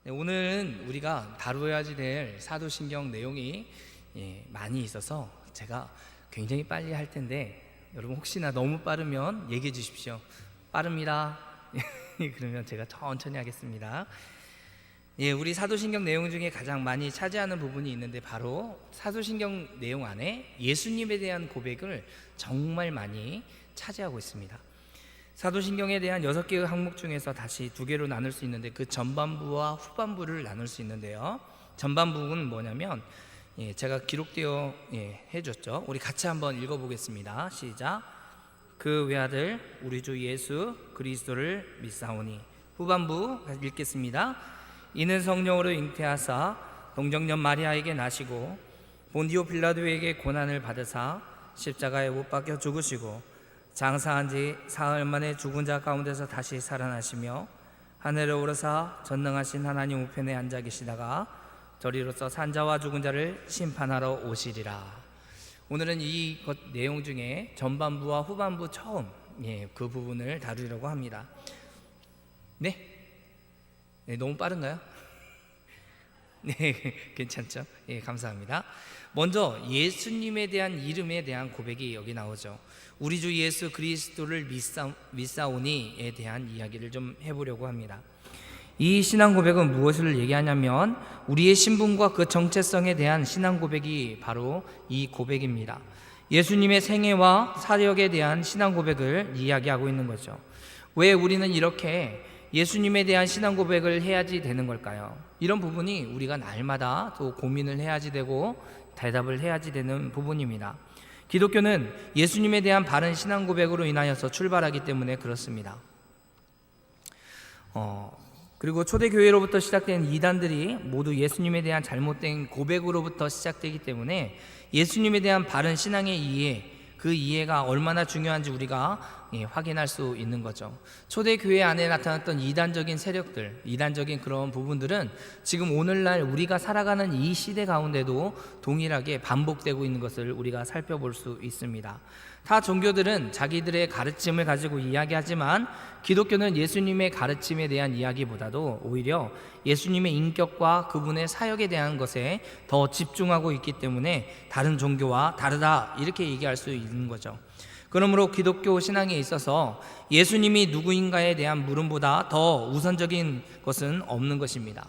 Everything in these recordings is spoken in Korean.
네, 오늘은 우리가 다루어야지 될 사도신경 내용이 많이 있어서 제가 굉장히 빨리 할 텐데 여러분 혹시나 너무 빠르면 얘기해 주십시오. 빠릅니다. 그러면 제가 천천히 하겠습니다. 우리 사도신경 내용 중에 가장 많이 차지하는 부분이 있는데 바로 사도신경 내용 안에 예수님에 대한 고백을 정말 많이 차지하고 있습니다. 사도신경에 대한 6개의 항목 중에서 다시 2개로 나눌 수 있는데 그 전반부와 후반부를 나눌 수 있는데요. 전반부는 뭐냐면 제가 기록되어 해줬죠. 우리 같이 한번 읽어보겠습니다. 시작. 그 외아들 우리 주 예수 그리스도를 믿사오니. 후반부 읽겠습니다. 이는 성령으로 잉태하사 동정녀 마리아에게 나시고 본디오 빌라도에게 고난을 받으사 십자가에 못 박혀 죽으시고 장사한 지 사흘 만에 죽은 자 가운데서 다시 살아나시며 하늘에 오르사 전능하신 하나님 우편에 앉아 계시다가 저리로서 산자와 죽은 자를 심판하러 오시리라. 오늘은 이 내용 중에 전반부와 후반부 처음 그 부분을 다루려고 합니다. 네, 너무 빠른가요? 네, 괜찮죠? 감사합니다. 먼저 예수님에 대한 이름에 대한 고백이 여기 나오죠. 우리 주 예수 그리스도를 믿사오니에 대한 이야기를 좀 해보려고 합니다. 이 신앙 고백은 무엇을 얘기하냐면 우리의 신분과 그 정체성에 대한 신앙 고백이 바로 이 고백입니다. 예수님의 생애와 사역에 대한 신앙 고백을 이야기하고 있는 거죠. 왜 우리는 이렇게 예수님에 대한 신앙 고백을 해야지 되는 걸까요? 이런 부분이 우리가 날마다 또 고민을 해야지 되고 대답을 해야지 되는 부분입니다. 기독교는 예수님에 대한 바른 신앙 고백으로 인하여서 출발하기 때문에 그렇습니다. 그리고 초대교회로부터 시작된 이단들이 모두 예수님에 대한 잘못된 고백으로부터 시작되기 때문에 예수님에 대한 바른 신앙의 이해, 그 이해가 얼마나 중요한지 우리가 확인할 수 있는 거죠. 초대교회 안에 나타났던 이단적인 세력들, 이단적인 그런 부분들은 지금 오늘날 우리가 살아가는 이 시대 가운데도 동일하게 반복되고 있는 것을 우리가 살펴볼 수 있습니다. 타 종교들은 자기들의 가르침을 가지고 이야기하지만 기독교는 예수님의 가르침에 대한 이야기보다도 오히려 예수님의 인격과 그분의 사역에 대한 것에 더 집중하고 있기 때문에 다른 종교와 다르다 이렇게 얘기할 수 있는 거죠. 그러므로 기독교 신앙에 있어서 예수님이 누구인가에 대한 물음보다 더 우선적인 것은 없는 것입니다.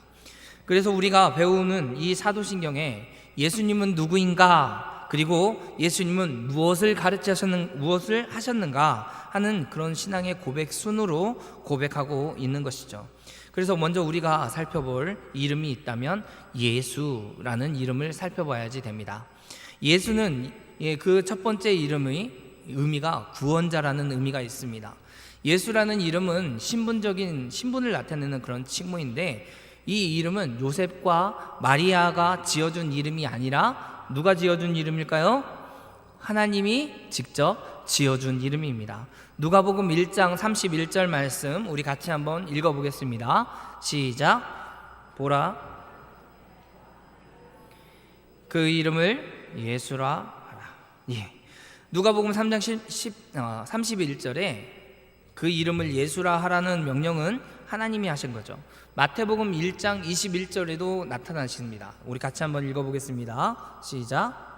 그래서 우리가 배우는 이 사도신경에 예수님은 누구인가, 그리고 예수님은 무엇을 하셨는가 하는 그런 신앙의 고백 순으로 고백하고 있는 것이죠. 그래서 먼저 우리가 살펴볼 이름이 있다면 예수라는 이름을 살펴봐야지 됩니다. 예수는 그 첫 번째 이름의 의미가 구원자라는 의미가 있습니다. 예수라는 이름은 신분을 나타내는 그런 칭호인데 이 이름은 요셉과 마리아가 지어준 이름이 아니라 누가 지어준 이름일까요? 하나님이 직접 지어준 이름입니다. 누가복음 1장 31절 말씀 우리 같이 한번 읽어보겠습니다. 시작. 보라, 그 이름을 예수라 하라. 누가복음 3장 31절에 그 이름을 예수라 하라는 명령은 하나님이 하신 거죠. 마태복음 1장 21절에도 나타나십니다. 우리 같이 한번 읽어보겠습니다. 시작.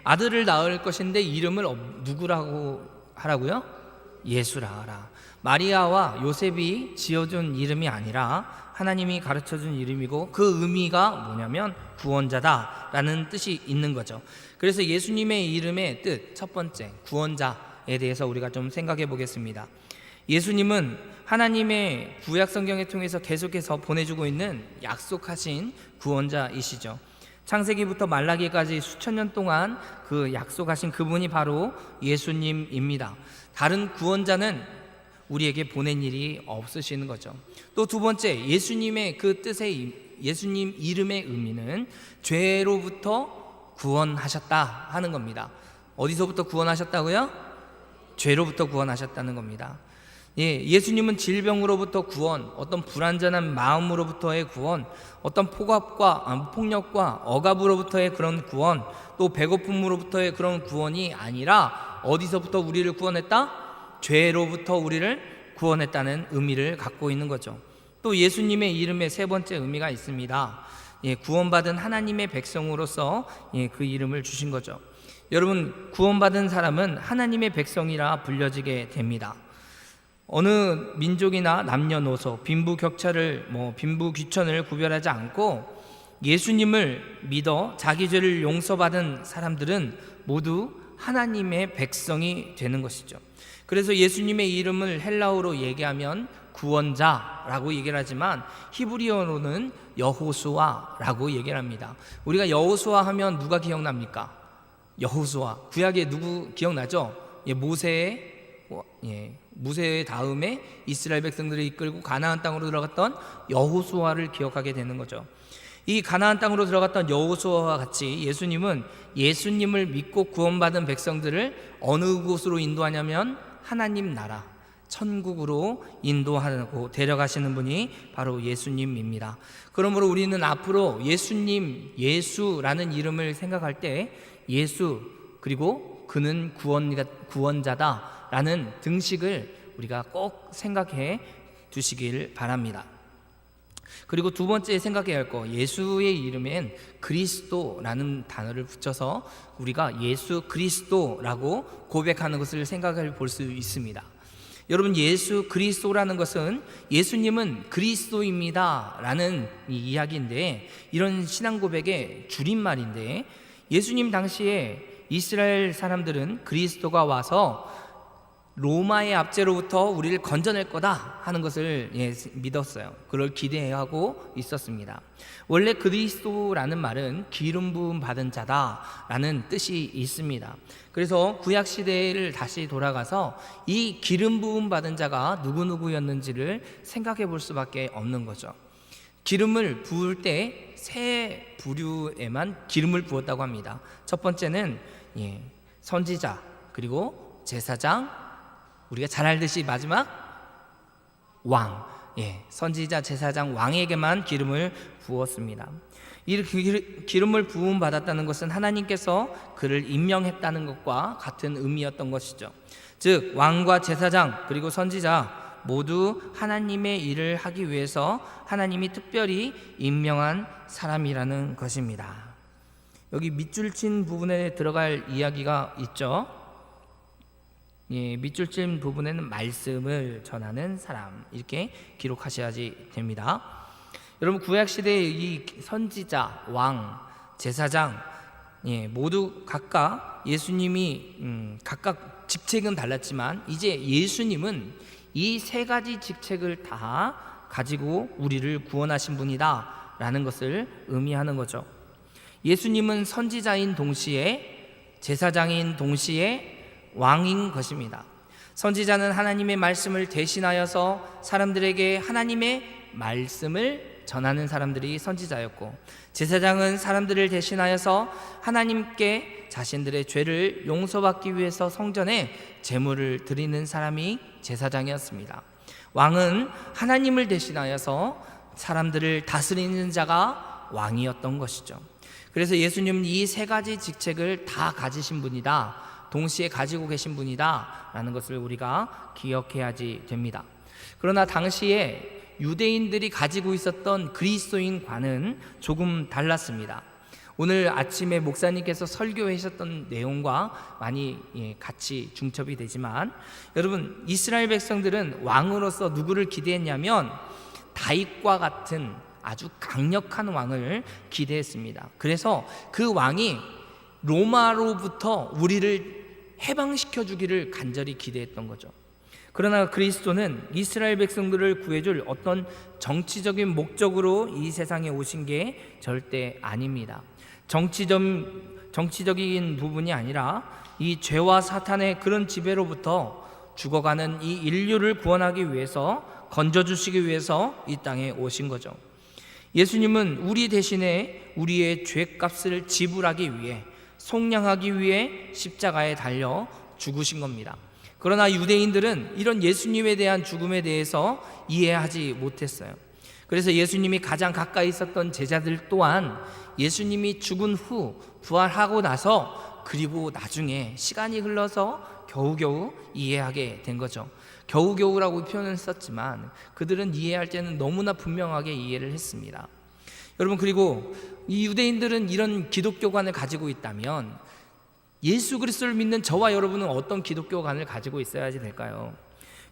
아들을 낳을 것인데 이름을 누구라고 하라고요? 예수라 하라. 마리아와 요셉이 지어준 이름이 아니라 하나님이 가르쳐준 이름이고 그 의미가 뭐냐면 구원자다라는 뜻이 있는 거죠. 그래서 예수님의 이름의 뜻 첫 번째 구원자에 대해서 우리가 좀 생각해 보겠습니다. 예수님은 하나님의 구약 성경을 통해서 계속해서 보내주고 있는 약속하신 구원자이시죠. 창세기부터 말라기까지 수천 년 동안 그 약속하신 그분이 바로 예수님입니다. 다른 구원자는 우리에게 보낸 일이 없으시는 거죠. 또 두 번째, 예수님의 그 뜻의 예수님 이름의 의미는 죄로부터 구원하셨다 하는 겁니다. 어디서부터 구원하셨다고요? 죄로부터 구원하셨다는 겁니다. 예수님은 질병으로부터 구원, 어떤 불완전한 마음으로부터의 구원, 어떤 폭력과 억압으로부터의 그런 구원, 또 배고픔으로부터의 그런 구원이 아니라 어디서부터 우리를 구원했다? 죄로부터 우리를 구원했다는 의미를 갖고 있는 거죠. 또 예수님의 이름에 세 번째 의미가 있습니다. 구원받은 하나님의 백성으로서 그 이름을 주신 거죠. 여러분, 구원받은 사람은 하나님의 백성이라 불려지게 됩니다. 어느 민족이나 남녀노소, 빈부귀천을 구별하지 않고 예수님을 믿어 자기 죄를 용서받은 사람들은 모두 하나님의 백성이 되는 것이죠. 그래서 예수님의 이름을 헬라어로 얘기하면 구원자라고 얘기를 하지만 히브리어로는 여호수아라고 얘기를 합니다. 우리가 여호수아 하면 누가 기억납니까? 여호수아. 구약에 누구 기억나죠? 모세 다음에 이스라엘 백성들을 이끌고 가나안 땅으로 들어갔던 여호수아를 기억하게 되는 거죠. 이 가나안 땅으로 들어갔던 여호수아와 같이 예수님은 예수님을 믿고 구원받은 백성들을 어느 곳으로 인도하냐면 하나님 나라, 천국으로 인도하고 데려가시는 분이 바로 예수님입니다. 그러므로 우리는 앞으로 예수님, 예수라는 이름을 생각할 때 예수, 그리고 그는 구원자다라는 등식을 우리가 꼭 생각해 두시길 바랍니다. 그리고 두 번째 생각해야 할 거, 예수의 이름엔 그리스도라는 단어를 붙여서 우리가 예수 그리스도라고 고백하는 것을 생각해 볼 수 있습니다. 여러분, 예수 그리스도라는 것은 예수님은 그리스도입니다 라는 이야기인데, 이런 신앙 고백의 줄임말인데, 예수님 당시에 이스라엘 사람들은 그리스도가 와서 로마의 압제로부터 우리를 건져낼 거다 하는 것을 믿었어요. 그걸 기대하고 있었습니다. 원래 그리스도라는 말은 기름 부음 받은 자다라는 뜻이 있습니다. 그래서 구약 시대를 다시 돌아가서 이 기름 부음 받은 자가 누구누구였는지를 생각해 볼 수밖에 없는 거죠. 기름을 부을 때 세 부류에만 기름을 부었다고 합니다. 첫 번째는 선지자, 그리고 제사장, 우리가 잘 알듯이 마지막 왕, 선지자, 제사장, 왕에게만 기름을 부었습니다. 이 기름을 부음 받았다는 것은 하나님께서 그를 임명했다는 것과 같은 의미였던 것이죠. 즉 왕과 제사장 그리고 선지자 모두 하나님의 일을 하기 위해서 하나님이 특별히 임명한 사람이라는 것입니다. 여기 밑줄 친 부분에 들어갈 이야기가 있죠. 밑줄 친 부분에는 말씀을 전하는 사람, 이렇게 기록하셔야지 됩니다. 여러분, 구약시대의 이 선지자, 왕, 제사장 모두 각각 예수님이 각각 직책은 달랐지만 이제 예수님은 이 세 가지 직책을 다 가지고 우리를 구원하신 분이다 라는 것을 의미하는 거죠. 예수님은 선지자인 동시에 제사장인 동시에 왕인 것입니다. 선지자는 하나님의 말씀을 대신하여서 사람들에게 하나님의 말씀을 전하는 사람들이 선지자였고, 제사장은 사람들을 대신하여서 하나님께 자신들의 죄를 용서받기 위해서 성전에 제물을 드리는 사람이 제사장이었습니다. 왕은 하나님을 대신하여서 사람들을 다스리는 자가 왕이었던 것이죠. 그래서 예수님은 이 세 가지 직책을 다 가지신 분이다, 동시에 가지고 계신 분이다 라는 것을 우리가 기억해야지 됩니다. 그러나 당시에 유대인들이 가지고 있었던 그리스도인과는 조금 달랐습니다. 오늘 아침에 목사님께서 설교하셨던 내용과 많이 같이 중첩이 되지만, 여러분, 이스라엘 백성들은 왕으로서 누구를 기대했냐면 다윗과 같은 아주 강력한 왕을 기대했습니다. 그래서 그 왕이 로마로부터 우리를 해방시켜 주기를 간절히 기대했던 거죠. 그러나 그리스도는 이스라엘 백성들을 구해줄 어떤 정치적인 목적으로 이 세상에 오신 게 절대 아닙니다. 정치적인 부분이 아니라 이 죄와 사탄의 그런 지배로부터 죽어가는 이 인류를 구원하기 위해서, 건져주시기 위해서 이 땅에 오신 거죠. 예수님은 우리 대신에 우리의 죄값을 지불하기 위해, 속량하기 위해 십자가에 달려 죽으신 겁니다. 그러나 유대인들은 이런 예수님에 대한 죽음에 대해서 이해하지 못했어요. 그래서 예수님이 가장 가까이 있었던 제자들 또한 예수님이 죽은 후 부활하고 나서 그리고 나중에 시간이 흘러서 겨우겨우 이해하게 된 거죠. 겨우겨우라고 표현을 썼지만 그들은 이해할 때는 너무나 분명하게 이해를 했습니다. 여러분, 그리고 이 유대인들은 이런 기독교관을 가지고 있다면 예수 그리스도를 믿는 저와 여러분은 어떤 기독교관을 가지고 있어야 될까요?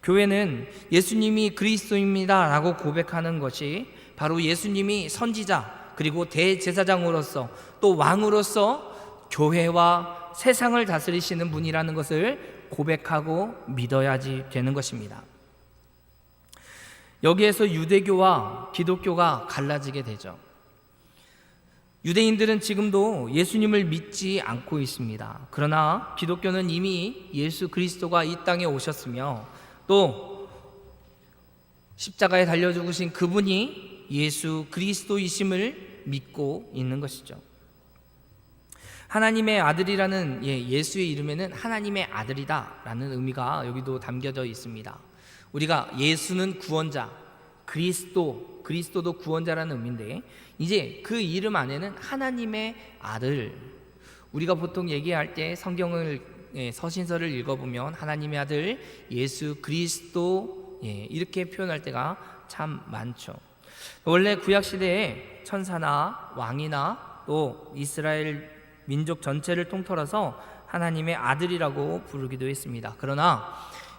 교회는 예수님이 그리스도입니다 라고 고백하는 것이 바로 예수님이 선지자 그리고 대제사장으로서 또 왕으로서 교회와 세상을 다스리시는 분이라는 것을 고백하고 믿어야지 되는 것입니다. 여기에서 유대교와 기독교가 갈라지게 되죠. 유대인들은 지금도 예수님을 믿지 않고 있습니다. 그러나 기독교는 이미 예수 그리스도가 이 땅에 오셨으며 또 십자가에 달려 죽으신 그분이 예수 그리스도이심을 믿고 있는 것이죠. 하나님의 아들이라는 예수의 이름에는 하나님의 아들이다 라는 의미가 여기도 담겨져 있습니다. 우리가 예수는 구원자, 그리스도도 구원자라는 의미인데 이제 그 이름 안에는 하나님의 아들, 우리가 보통 얘기할 때 성경을 서신서를 읽어보면 하나님의 아들 예수 그리스도 이렇게 표현할 때가 참 많죠. 원래 구약시대에 천사나 왕이나 또 이스라엘 민족 전체를 통틀어서 하나님의 아들이라고 부르기도 했습니다. 그러나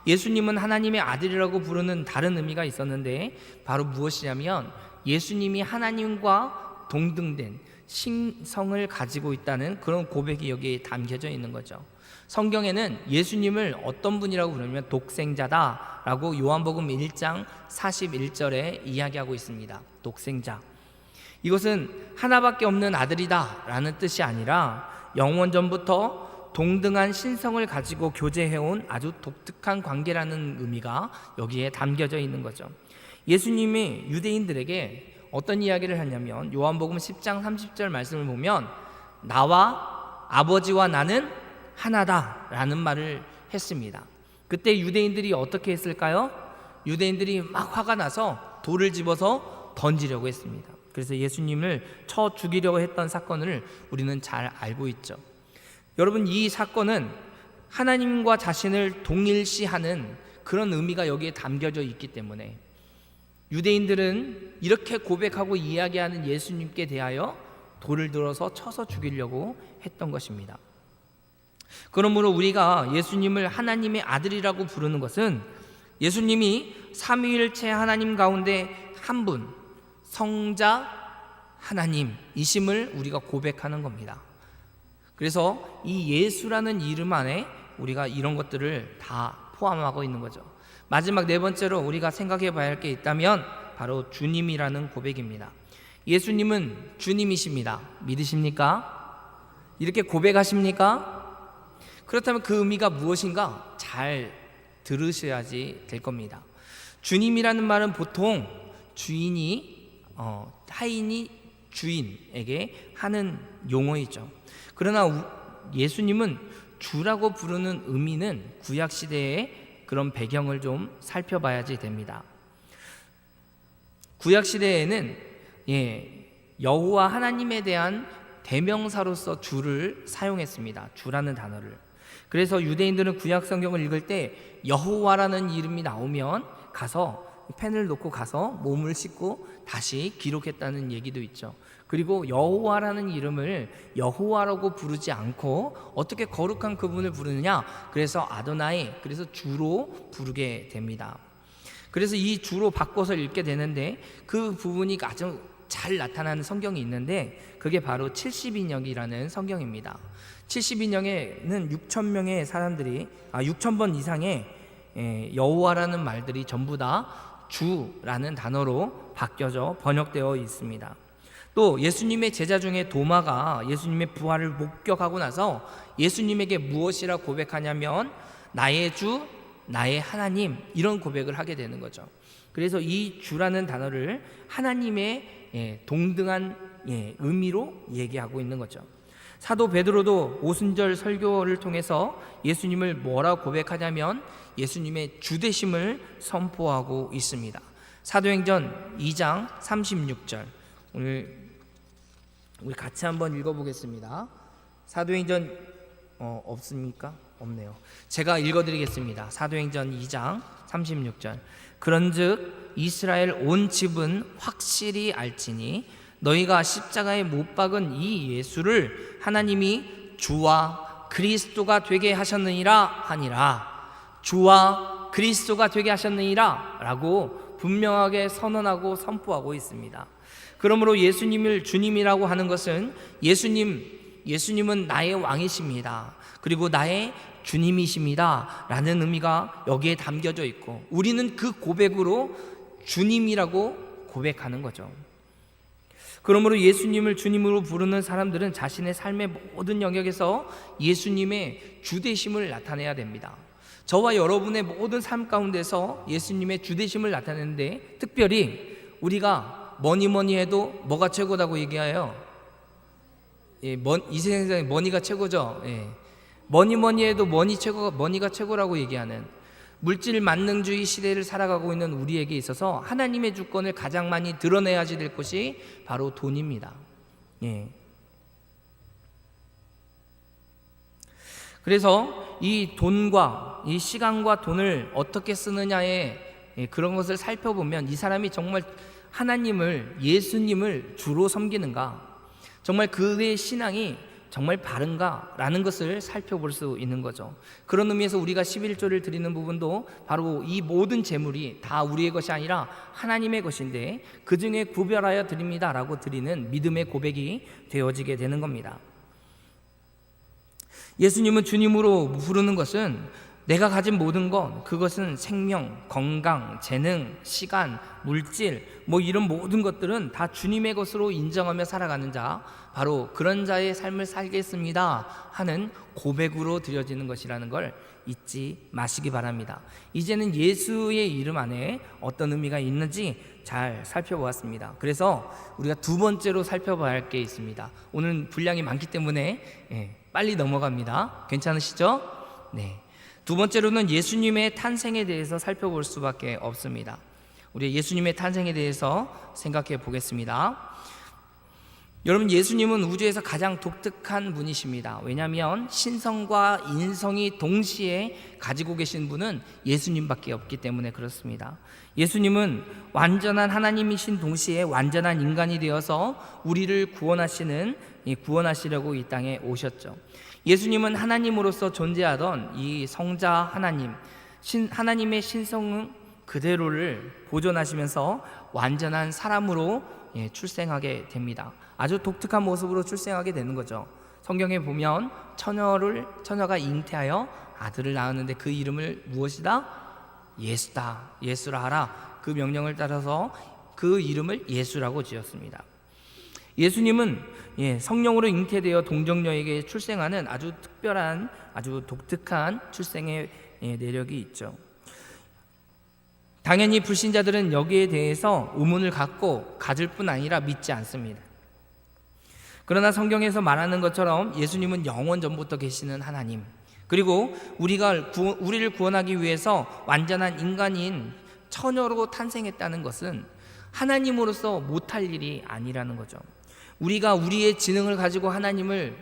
예수님은 하나님의 아들이라고 부르는 다른 의미가 있었는데 바로 무엇이냐면 예수님이 하나님과 동등된 신성을 가지고 있다는 그런 고백이 여기에 담겨져 있는 거죠. 성경에는 예수님을 어떤 분이라고 부르면 독생자다라고 요한복음 1장 41절에 이야기하고 있습니다. 독생자. 이것은 하나밖에 없는 아들이다 라는 뜻이 아니라 영원전부터 동등한 신성을 가지고 교제해온 아주 독특한 관계라는 의미가 여기에 담겨져 있는 거죠. 예수님이 유대인들에게 어떤 이야기를 하냐면 요한복음 10장 30절 말씀을 보면 나와 아버지와 나는 하나다 라는 말을 했습니다. 그때 유대인들이 어떻게 했을까요? 유대인들이 막 화가 나서 돌을 집어서 던지려고 했습니다. 그래서 예수님을 쳐 죽이려고 했던 사건을 우리는 잘 알고 있죠. 여러분, 이 사건은 하나님과 자신을 동일시하는 그런 의미가 여기에 담겨져 있기 때문에 유대인들은 이렇게 고백하고 이야기하는 예수님께 대하여 돌을 들어서 쳐서 죽이려고 했던 것입니다. 그러므로 우리가 예수님을 하나님의 아들이라고 부르는 것은 예수님이 삼위일체 하나님 가운데 한 분, 성자 하나님이심을 우리가 고백하는 겁니다. 그래서 이 예수라는 이름 안에 우리가 이런 것들을 다 포함하고 있는 거죠. 마지막 네 번째로 우리가 생각해 봐야 할 게 있다면 바로 주님이라는 고백입니다. 예수님은 주님이십니다. 믿으십니까? 이렇게 고백하십니까? 그렇다면 그 의미가 무엇인가 잘 들으셔야지 될 겁니다. 주님이라는 말은 보통 주인이 타인이 주인에게 하는 용어이죠. 그러나 예수님은 주라고 부르는 의미는 구약시대의 그런 배경을 좀 살펴봐야지 됩니다. 구약시대에는 여호와 하나님에 대한 대명사로서 주를 사용했습니다. 주라는 단어를. 그래서 유대인들은 구약 성경을 읽을 때 여호와라는 이름이 나오면 가서 펜을 놓고 가서 몸을 씻고 다시 기록했다는 얘기도 있죠. 그리고 여호와라는 이름을 여호와라고 부르지 않고 어떻게 거룩한 그분을 부르느냐? 그래서 아도나이, 그래서 주로 부르게 됩니다. 그래서 이 주로 바꿔서 읽게 되는데 그 부분이 아주 잘 나타나는 성경이 있는데 그게 바로 70인역이라는 성경입니다. 70인역에는 6,000명의 사람들이 6,000번 이상의 여호와라는 말들이 전부 다 주라는 단어로 바뀌어져 번역되어 있습니다. 또 예수님의 제자 중에 도마가 예수님의 부활을 목격하고 나서 예수님에게 무엇이라 고백하냐면 나의 주, 나의 하나님, 이런 고백을 하게 되는 거죠. 그래서 이 주라는 단어를 하나님의 동등한 의미로 얘기하고 있는 거죠. 사도 베드로도 오순절 설교를 통해서 예수님을 뭐라 고백하냐면 예수님의 주되심을 선포하고 있습니다. 사도행전 2장 36절, 오늘 우리 같이 한번 읽어보겠습니다. 사도행전 없습니까? 없네요. 제가 읽어드리겠습니다. 사도행전 2장 36절. 그런즉 이스라엘 온 집은 확실히 알지니 너희가 십자가에 못 박은 이 예수를 하나님이 주와 그리스도가 되게 하셨느니라 하니라. 주와 그리스도가 되게 하셨느니라 라고 분명하게 선언하고 선포하고 있습니다. 그러므로 예수님을 주님이라고 하는 것은 예수님은 나의 왕이십니다. 그리고 나의 주님이십니다 라는 의미가 여기에 담겨져 있고, 우리는 그 고백으로 주님이라고 고백하는 거죠. 그러므로 예수님을 주님으로 부르는 사람들은 자신의 삶의 모든 영역에서 예수님의 주되심을 나타내야 됩니다. 저와 여러분의 모든 삶 가운데서 예수님의 주되심을 나타내는데, 특별히 우리가 뭐니 해도 뭐가 최고다고 얘기해요? 이 세상에 머니가 최고죠. 뭐니 해도 머니가 최고라고 얘기하는 물질 만능주의 시대를 살아가고 있는 우리에게 있어서 하나님의 주권을 가장 많이 드러내야지 될 것이 바로 돈입니다. 그래서 이 돈과 이 시간과 돈을 어떻게 쓰느냐에 그런 것을 살펴보면 이 사람이 정말 하나님을, 예수님을 주로 섬기는가, 정말 그의 신앙이 정말 바른가 라는 것을 살펴볼 수 있는 거죠. 그런 의미에서 우리가 11조를 드리는 부분도 바로 이 모든 재물이 다 우리의 것이 아니라 하나님의 것인데 그 중에 구별하여 드립니다 라고 드리는 믿음의 고백이 되어지게 되는 겁니다. 예수님은 주님으로 부르는 것은 내가 가진 모든 것, 그것은 생명, 건강, 재능, 시간, 물질, 이런 모든 것들은 다 주님의 것으로 인정하며 살아가는 자, 바로 그런 자의 삶을 살겠습니다 하는 고백으로 드려지는 것이라는 걸 잊지 마시기 바랍니다. 이제는 예수의 이름 안에 어떤 의미가 있는지 잘 살펴보았습니다. 그래서 우리가 두 번째로 살펴봐야 할 게 있습니다. 오늘 분량이 많기 때문에 빨리 넘어갑니다. 괜찮으시죠? 네. 두 번째로는 예수님의 탄생에 대해서 살펴볼 수밖에 없습니다. 우리 예수님의 탄생에 대해서 생각해 보겠습니다. 여러분, 예수님은 우주에서 가장 독특한 분이십니다. 왜냐하면 신성과 인성이 동시에 가지고 계신 분은 예수님밖에 없기 때문에 그렇습니다. 예수님은 완전한 하나님이신 동시에 완전한 인간이 되어서 우리를 구원하시려고 이 땅에 오셨죠. 예수님은 하나님으로서 존재하던 이 성자 하나님, 하나님의 신성 그대로를 보존하시면서 완전한 사람으로 출생하게 됩니다. 아주 독특한 모습으로 출생하게 되는 거죠. 성경에 보면 처녀가 잉태하여 아들을 낳았는데 그 이름을 무엇이다? 예수다, 예수라 하라. 그 명령을 따라서 그 이름을 예수라고 지었습니다. 예수님은 성령으로 잉태되어 동정녀에게 출생하는 아주 특별한, 아주 독특한 출생의 내력이 있죠. 당연히 불신자들은 여기에 대해서 의문을 갖고 가질 뿐 아니라 믿지 않습니다. 그러나 성경에서 말하는 것처럼 예수님은 영원 전부터 계시는 하나님, 그리고 우리를 구원하기 위해서 완전한 인간인 처녀로 탄생했다는 것은 하나님으로서 못할 일이 아니라는 거죠. 우리가 우리의 지능을 가지고 하나님을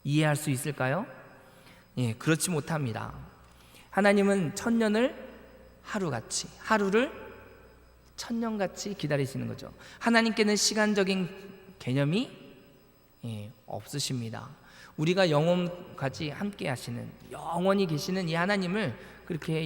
이해할 수 있을까요? 그렇지 못합니다. 하나님은 천년을 하루를 천년같이 기다리시는 거죠. 하나님께는 시간적인 개념이 없으십니다. 우리가 영원까지 함께 하시는, 영원히 계시는 이 하나님을 그렇게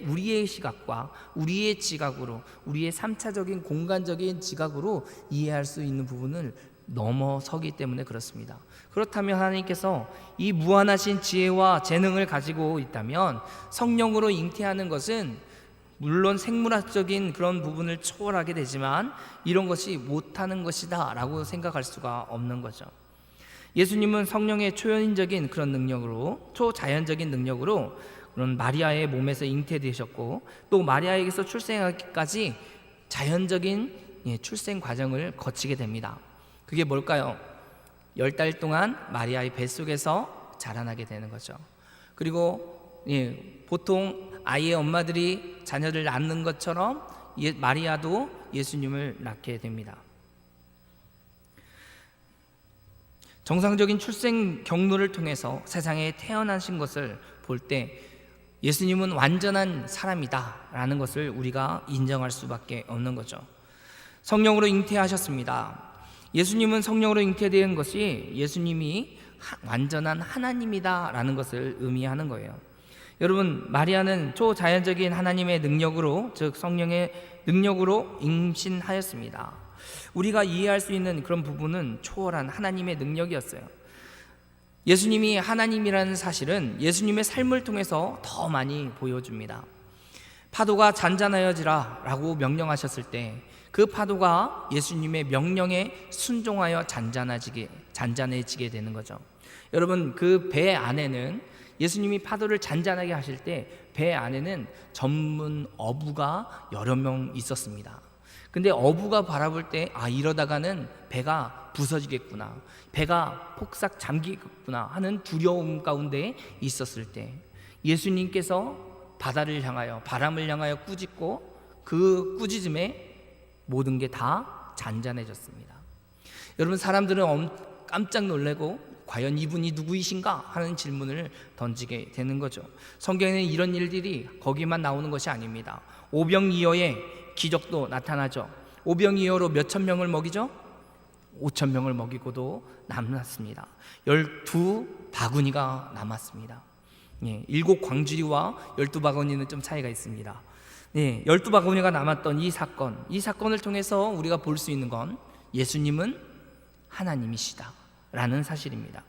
우리의 시각과 우리의 지각으로, 우리의 3차적인 공간적인 지각으로 이해할 수 있는 부분을 넘어서기 때문에 그렇습니다. 그렇다면 하나님께서 이 무한하신 지혜와 재능을 가지고 있다면 성령으로 잉태하는 것은 물론 생물학적인 그런 부분을 초월하게 되지만 이런 것이 못하는 것이다 라고 생각할 수가 없는 거죠. 예수님은 성령의 초연인적인 그런 능력으로, 초자연적인 능력으로 그런 마리아의 몸에서 잉태되셨고, 또 마리아에게서 출생하기까지 자연적인 출생 과정을 거치게 됩니다. 그게 뭘까요? 10달 동안 마리아의 뱃속에서 자라나게 되는 거죠. 그리고 보통 아이의 엄마들이 자녀를 낳는 것처럼 마리아도 예수님을 낳게 됩니다. 정상적인 출생 경로를 통해서 세상에 태어나신 것을 볼 때 예수님은 완전한 사람이다 라는 것을 우리가 인정할 수밖에 없는 거죠. 성령으로 잉태하셨습니다. 예수님은 성령으로 잉태된 것이 예수님이 완전한 하나님이다 라는 것을 의미하는 거예요. 여러분, 마리아는 초자연적인 하나님의 능력으로, 즉 성령의 능력으로 임신하였습니다. 우리가 이해할 수 있는 그런 부분은 초월한 하나님의 능력이었어요. 예수님이 하나님이라는 사실은 예수님의 삶을 통해서 더 많이 보여줍니다. 파도가 잔잔하여지라 라고 명령하셨을 때 그 파도가 예수님의 명령에 순종하여 잔잔해지게 되는 거죠. 여러분, 그 배 안에는, 예수님이 파도를 잔잔하게 하실 때 배 안에는 전문 어부가 여러 명 있었습니다. 근데 어부가 바라볼 때 이러다가는 배가 부서지겠구나, 배가 폭삭 잠기겠구나 하는 두려움 가운데 있었을 때 예수님께서 바다를 향하여, 바람을 향하여 꾸짖고 그 꾸짖음에 모든 게 다 잔잔해졌습니다. 여러분, 사람들은 깜짝 놀래고 과연 이분이 누구이신가 하는 질문을 던지게 되는 거죠. 성경에는 이런 일들이 거기만 나오는 것이 아닙니다. 오병이어의 기적도 나타나죠. 오병이어로 몇천 명을 먹이죠? 5천 명을 먹이고도 남았습니다. 12바구니가 남았습니다. 7광주리와 12바구니는 좀 차이가 있습니다. 12바구니가 남았던 이 사건을 통해서 우리가 볼 수 있는 건 예수님은 하나님이시다 라는 사실입니다.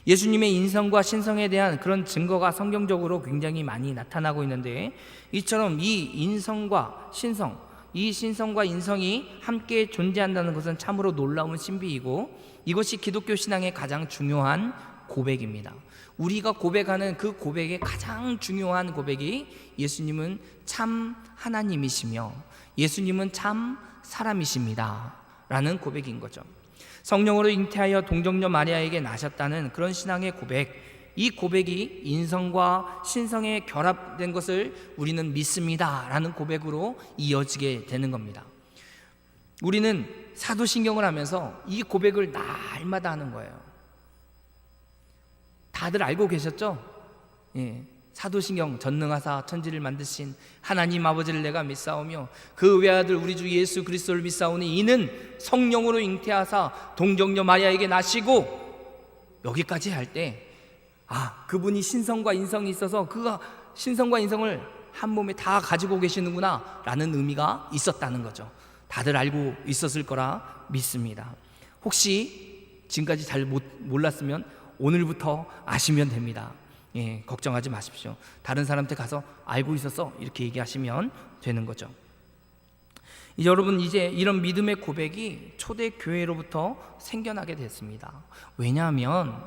예수님의 인성과 신성에 대한 그런 증거가 성경적으로 굉장히 많이 나타나고 있는데, 이처럼 이 인성과 신성, 이 신성과 인성이 함께 존재한다는 것은 참으로 놀라운 신비이고, 이것이 기독교 신앙의 가장 중요한 고백입니다. 우리가 고백하는 그 고백의 가장 중요한 고백이 예수님은 참 하나님이시며 예수님은 참 사람이십니다 라는 고백인 거죠. 성령으로 잉태하여 동정녀 마리아에게 나셨다는 그런 신앙의 고백, 이 고백이 인성과 신성에 결합된 것을 우리는 믿습니다 라는 고백으로 이어지게 되는 겁니다. 우리는 사도신경을 하면서 이 고백을 날마다 하는 거예요. 다들 알고 계셨죠? 사도신경, 전능하사 천지를 만드신 하나님 아버지를 내가 믿사오며 그 외아들 우리 주 예수 그리스도를 믿사오니 이는 성령으로 잉태하사 동정녀 마리아에게 나시고, 여기까지 할 때 그분이 신성과 인성이 있어서 그 신성과 인성을 한 몸에 다 가지고 계시는구나 라는 의미가 있었다는 거죠. 다들 알고 있었을 거라 믿습니다. 혹시 지금까지 잘 몰랐으면 오늘부터 아시면 됩니다. 걱정하지 마십시오. 다른 사람한테 가서 알고 있었어 이렇게 얘기하시면 되는 거죠. 여러분, 이제 이런 믿음의 고백이 초대교회로부터 생겨나게 됐습니다. 왜냐하면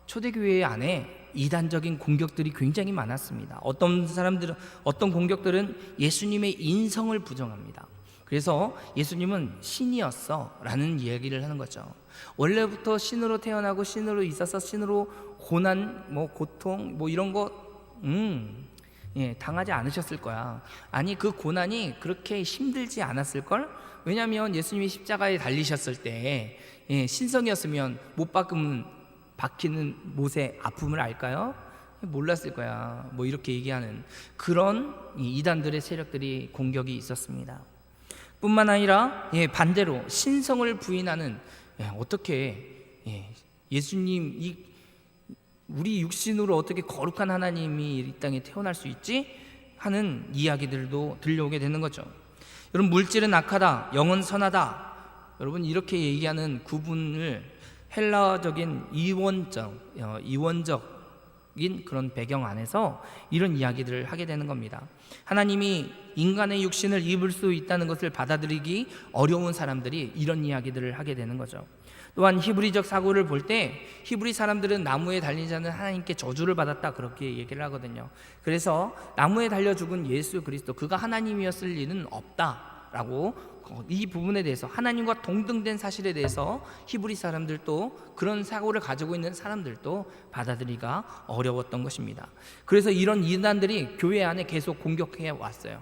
초대교회 안에 이단적인 공격들이 굉장히 많았습니다. 어떤 공격들은 예수님의 인성을 부정합니다. 그래서 예수님은 신이었어 라는 이야기를 하는 거죠. 원래부터 신으로 태어나고 신으로 있어서 신으로 고난, 고통, 이런 거 당하지 않으셨을 거야. 아니, 그 고난이 그렇게 힘들지 않았을걸? 왜냐하면 예수님이 십자가에 달리셨을 때 신성이었으면 못 박히는 못의 아픔을 알까요? 몰랐을 거야. 이렇게 얘기하는 그런 이단들의 세력들이 공격이 있었습니다. 뿐만 아니라 반대로 신성을 부인하는, 어떻게 예수님, 우리 육신으로 어떻게 거룩한 하나님이 이 땅에 태어날 수 있지? 하는 이야기들도 들려오게 되는 거죠. 여러분, 물질은 악하다, 영은 선하다, 여러분 이렇게 얘기하는 구분을 헬라적인 이원적인 그런 배경 안에서 이런 이야기들을 하게 되는 겁니다. 하나님이 인간의 육신을 입을 수 있다는 것을 받아들이기 어려운 사람들이 이런 이야기들을 하게 되는 거죠. 또한 히브리적 사고를 볼 때 히브리 사람들은 나무에 달린 자는 하나님께 저주를 받았다 그렇게 얘기를 하거든요. 그래서 나무에 달려 죽은 예수 그리스도, 그가 하나님이었을 리는 없다 있다라고 이 부분에 대해서 하나님과 동등된 사실에 대해서 히브리 사람들도 그런 사고를 가지고 있는 사람들도 받아들이기가 어려웠던 것입니다. 그래서 이런 이단들이 교회 안에 계속 공격해 왔어요.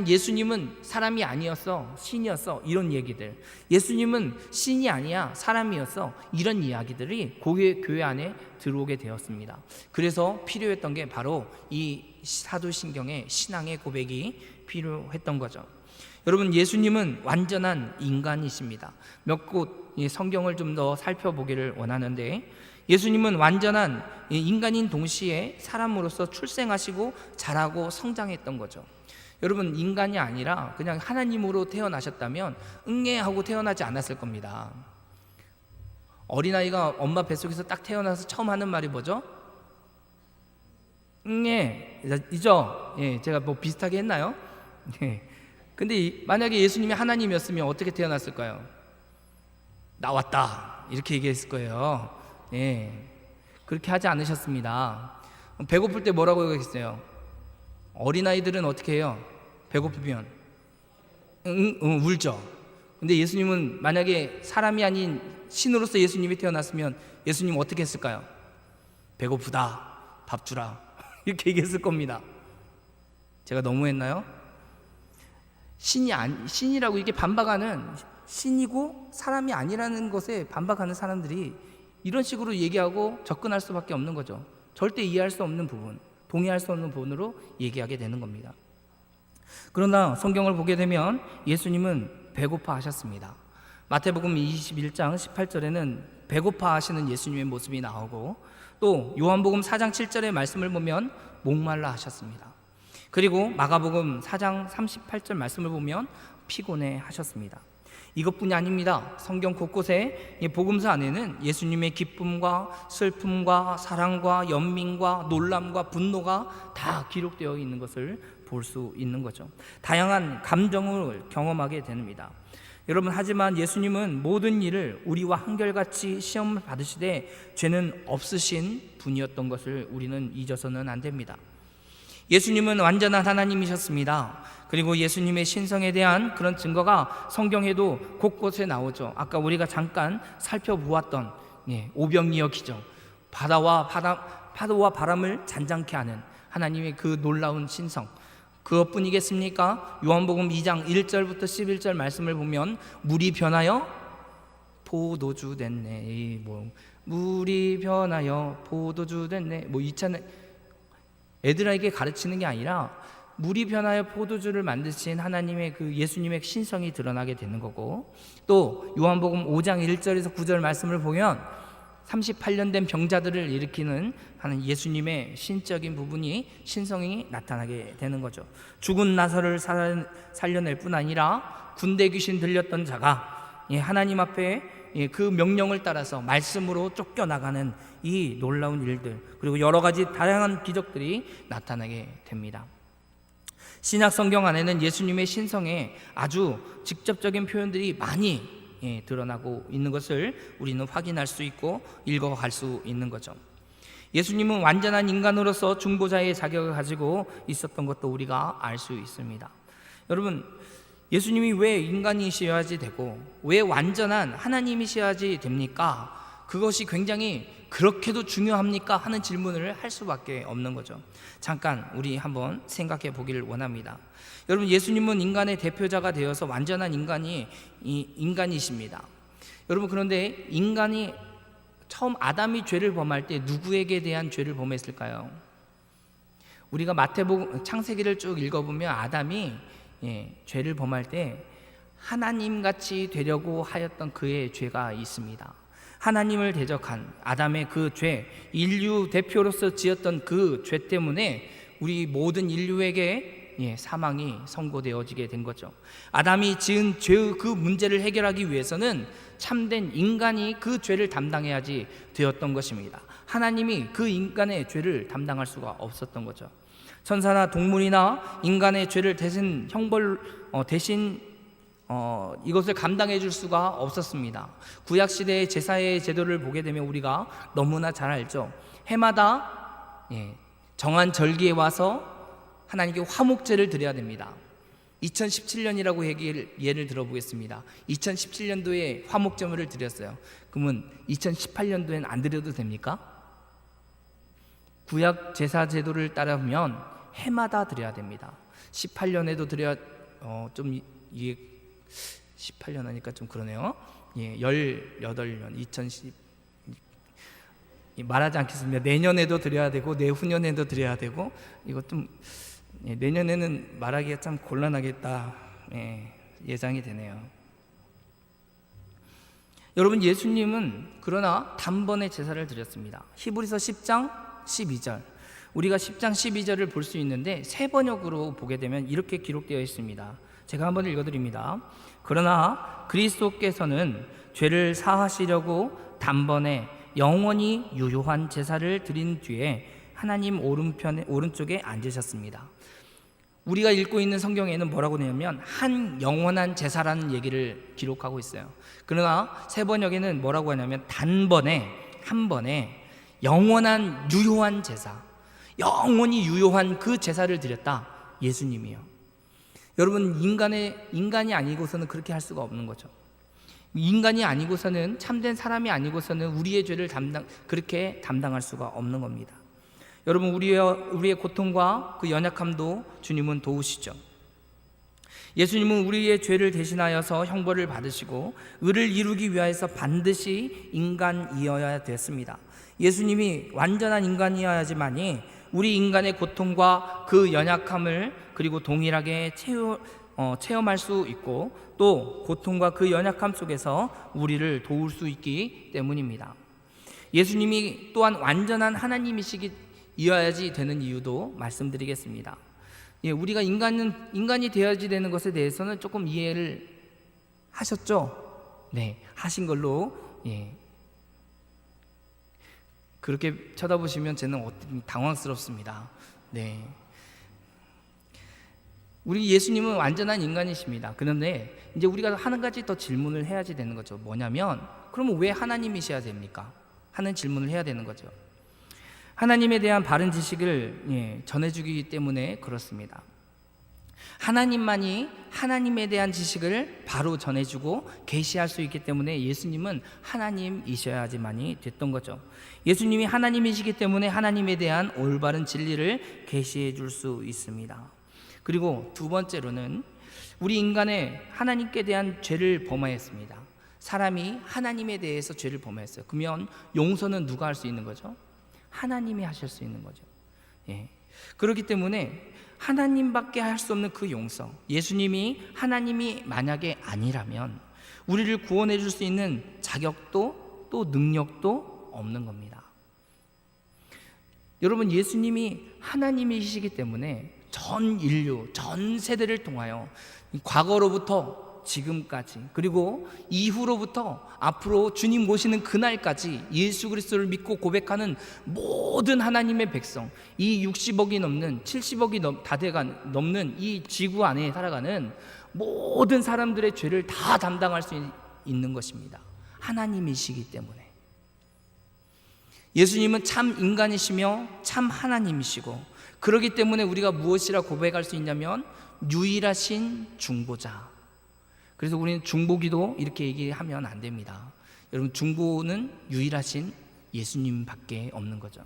예수님은 사람이 아니었어, 신이었어, 이런 얘기들. 예수님은 신이 아니야, 사람이었어, 이런 이야기들이 교회 안에 들어오게 되었습니다. 그래서 필요했던 게 바로 이 사도신경의 신앙의 고백이 필요했던 거죠. 여러분, 예수님은 완전한 인간이십니다. 몇 곳 성경을 좀 더 살펴보기를 원하는데, 예수님은 완전한 인간인 동시에 사람으로서 출생하시고 자라고 성장했던 거죠. 여러분, 인간이 아니라 그냥 하나님으로 태어나셨다면 응애하고 태어나지 않았을 겁니다. 어린아이가 엄마 뱃속에서 딱 태어나서 처음 하는 말이 뭐죠? 응애이죠. 제가 뭐 비슷하게 했나요? 근데 만약에 예수님이 하나님이었으면 어떻게 태어났을까요? 나왔다, 이렇게 얘기했을 거예요. 그렇게 하지 않으셨습니다. 배고플 때 뭐라고 얘기했어요? 어린아이들은 어떻게 해요? 배고프면 울죠. 근데 예수님은 만약에 사람이 아닌 신으로서 예수님이 태어났으면 예수님 어떻게 했을까요? 배고프다, 밥 주라, 이렇게 얘기했을 겁니다. 제가 너무했나요? 신이라고 이렇게 반박하는, 신이고 사람이 아니라는 것에 반박하는 사람들이 이런 식으로 얘기하고 접근할 수밖에 없는 거죠. 절대 이해할 수 없는 부분, 동의할 수 없는 부분으로 얘기하게 되는 겁니다. 그러나 성경을 보게 되면 예수님은 배고파 하셨습니다. 마태복음 21장 18절에는 배고파 하시는 예수님의 모습이 나오고, 또 요한복음 4장 7절의 말씀을 보면 목말라 하셨습니다. 그리고 마가복음 4장 38절 말씀을 보면 피곤해 하셨습니다. 이것뿐이 아닙니다. 성경 곳곳에 복음서 안에는 예수님의 기쁨과 슬픔과 사랑과 연민과 놀람과 분노가 다 기록되어 있는 것을 볼 수 있는 거죠. 다양한 감정을 경험하게 됩니다. 여러분, 하지만 예수님은 모든 일을 우리와 한결같이 시험을 받으시되 죄는 없으신 분이었던 것을 우리는 잊어서는 안 됩니다. 예수님은 완전한 하나님이셨습니다. 그리고 예수님의 신성에 대한 그런 증거가 성경에도 곳곳에 나오죠. 아까 우리가 잠깐 살펴보았던 오병이어 기적, 파도와 바람을 잔잔케 하는 하나님의 그 놀라운 신성, 그것뿐이겠습니까? 요한복음 2장 1절부터 11절 말씀을 보면 물이 변하여 포도주 됐네, 물이 변하여 포도주 됐네, 이찬에 애들에게 가르치는 게 아니라 물이 변하여 포도주를 만드신 하나님의 그 예수님의 신성이 드러나게 되는 거고, 또 요한복음 5장 1절에서 9절 말씀을 보면 38년 된 병자들을 일으키는 하는 예수님의 신적인 부분이, 신성이 나타나게 되는 거죠. 죽은 나사로를 살려낼 뿐 아니라 군대 귀신 들렸던 자가 하나님 앞에 그 명령을 따라서 말씀으로 쫓겨나가는 이 놀라운 일들, 그리고 여러 가지 다양한 기적들이 나타나게 됩니다. 신약 성경 안에는 예수님의 신성에 아주 직접적인 표현들이 많이 드러나고 있는 것을 우리는 확인할 수 있고 읽어갈 수 있는 거죠. 예수님은 완전한 인간으로서 중보자의 자격을 가지고 있었던 것도 우리가 알 수 있습니다. 여러분, 예수님이 왜 인간이셔야지 되고 왜 완전한 하나님이셔야지 됩니까? 그것이 굉장히 그렇게도 중요합니까? 하는 질문을 할 수밖에 없는 거죠. 잠깐 우리 한번 생각해 보기를 원합니다. 여러분, 예수님은 인간의 대표자가 되어서 완전한 인간이십니다. 여러분, 그런데 인간이 처음 아담이 죄를 범할 때 누구에게 대한 죄를 범했을까요? 우리가 마태복음 창세기를 쭉 읽어보면 아담이 죄를 범할 때 하나님같이 되려고 하였던 그의 죄가 있습니다. 하나님을 대적한 아담의 그 죄, 인류 대표로서 지었던 그 죄 때문에 우리 모든 인류에게 사망이 선고되어지게 된 거죠. 아담이 지은 죄의 그 문제를 해결하기 위해서는 참된 인간이 그 죄를 담당해야지 되었던 것입니다. 하나님이 그 인간의 죄를 담당할 수가 없었던 거죠. 천사나 동물이나 인간의 죄를 대신 이것을 감당해 줄 수가 없었습니다. 구약시대의 제사의 제도를 보게 되면 우리가 너무나 잘 알죠. 해마다 정한 절기에 와서 하나님께 화목제를 드려야 됩니다. 2017년이라고 예를 들어보겠습니다. 2017년도에 화목제물을 드렸어요. 그러면 2018년도엔 안 드려도 됩니까? 구약 제사 제도를 따르면 해마다 드려야 됩니다. 18년에도 드려야 이게 18년 하니까 좀 그러네요. 18년 2010 말하지 않겠습니다. 내년에도 드려야 되고 내후년에도 드려야 되고 이거 좀 내년에는 말하기가 참 곤란하겠다 예상이 되네요. 여러분, 예수님은 그러나 단번에 제사를 드렸습니다. 히브리서 10장 12절, 우리가 10장 12절을 볼 수 있는데 세 번역으로 보게 되면 이렇게 기록되어 있습니다. 제가 한번 읽어드립니다. 그러나 그리스도께서는 죄를 사하시려고 단번에 영원히 유효한 제사를 드린 뒤에 하나님 오른쪽에 앉으셨습니다. 우리가 읽고 있는 성경에는 뭐라고 되냐면 한 영원한 제사라는 얘기를 기록하고 있어요. 그러나 세 번역에는 뭐라고 하냐면 단번에, 한 번에 영원한 유효한 제사, 영원히 유효한 그 제사를 드렸다. 예수님이요. 여러분, 인간이 아니고서는 그렇게 할 수가 없는 거죠. 인간이 아니고서는, 참된 사람이 아니고서는 우리의 죄를 그렇게 담당할 수가 없는 겁니다. 여러분, 우리의 고통과 그 연약함도 주님은 도우시죠. 예수님은 우리의 죄를 대신하여서 형벌을 받으시고 의를 이루기 위하여서 반드시 인간이어야 됐습니다. 예수님이 완전한 인간이어야지만이 우리 인간의 고통과 그 연약함을 그리고 동일하게 체험할 수 있고 또 고통과 그 연약함 속에서 우리를 도울 수 있기 때문입니다. 예수님이 또한 완전한 하나님이어야지 되는 이유도 말씀드리겠습니다. 우리가 인간이 되어야지 되는 것에 대해서는 조금 이해를 하셨죠? 네, 하신 걸로. 그렇게 쳐다보시면 저는 당황스럽습니다. 네. 우리 예수님은 완전한 인간이십니다. 그런데 이제 우리가 한 가지 더 질문을 해야지 되는 거죠. 뭐냐면, 그러면 왜 하나님이셔야 됩니까? 하는 질문을 해야 되는 거죠. 하나님에 대한 바른 지식을 전해주기 때문에 그렇습니다. 하나님만이 하나님에 대한 지식을 바로 전해주고 계시할 수 있기 때문에 예수님은 하나님이셔야지만이 됐던 거죠. 예수님이 하나님이시기 때문에 하나님에 대한 올바른 진리를 계시해 줄 수 있습니다. 그리고 두 번째로는 우리 인간의 하나님께 대한 죄를 범하였습니다. 사람이 하나님에 대해서 죄를 범했어요. 그러면 용서는 누가 할 수 있는 거죠? 하나님이 하실 수 있는 거죠. 그렇기 때문에 하나님밖에 할 수 없는 그 용서, 예수님이 하나님이 만약에 아니라면 우리를 구원해 줄 수 있는 자격도 또 능력도 없는 겁니다. 여러분, 예수님이 하나님이시기 때문에 전 인류, 전 세대를 통하여 과거로부터 지금까지 그리고 이후로부터 앞으로 주님 오시는 그날까지 예수 그리스도를 믿고 고백하는 모든 하나님의 백성, 이 60억이 넘는 70억이 다 넘는 이 지구 안에 살아가는 모든 사람들의 죄를 다 담당할 수 있는 것입니다. 하나님이시기 때문에. 예수님은 참 인간이시며 참 하나님이시고, 그렇기 때문에 우리가 무엇이라 고백할 수 있냐면 유일하신 중보자. 그래서 우리는 중보기도 이렇게 얘기하면 안 됩니다. 여러분, 중보는 유일하신 예수님밖에 없는 거죠.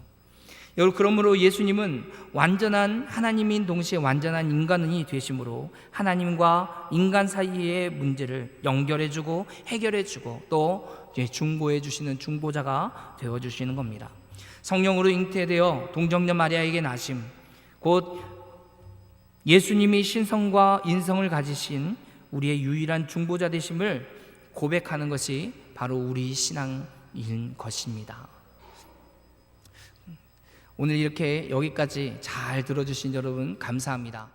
여러분, 그러므로 예수님은 완전한 하나님인 동시에 완전한 인간이 되심으로 하나님과 인간 사이의 문제를 연결해주고 해결해주고 또 중보해주시는 중보자가 되어주시는 겁니다. 성령으로 잉태되어 동정녀 마리아에게 나심, 곧 예수님이 신성과 인성을 가지신 우리의 유일한 중보자 되심을 고백하는 것이 바로 우리 신앙인 것입니다. 오늘 이렇게 여기까지 잘 들어주신 여러분 감사합니다.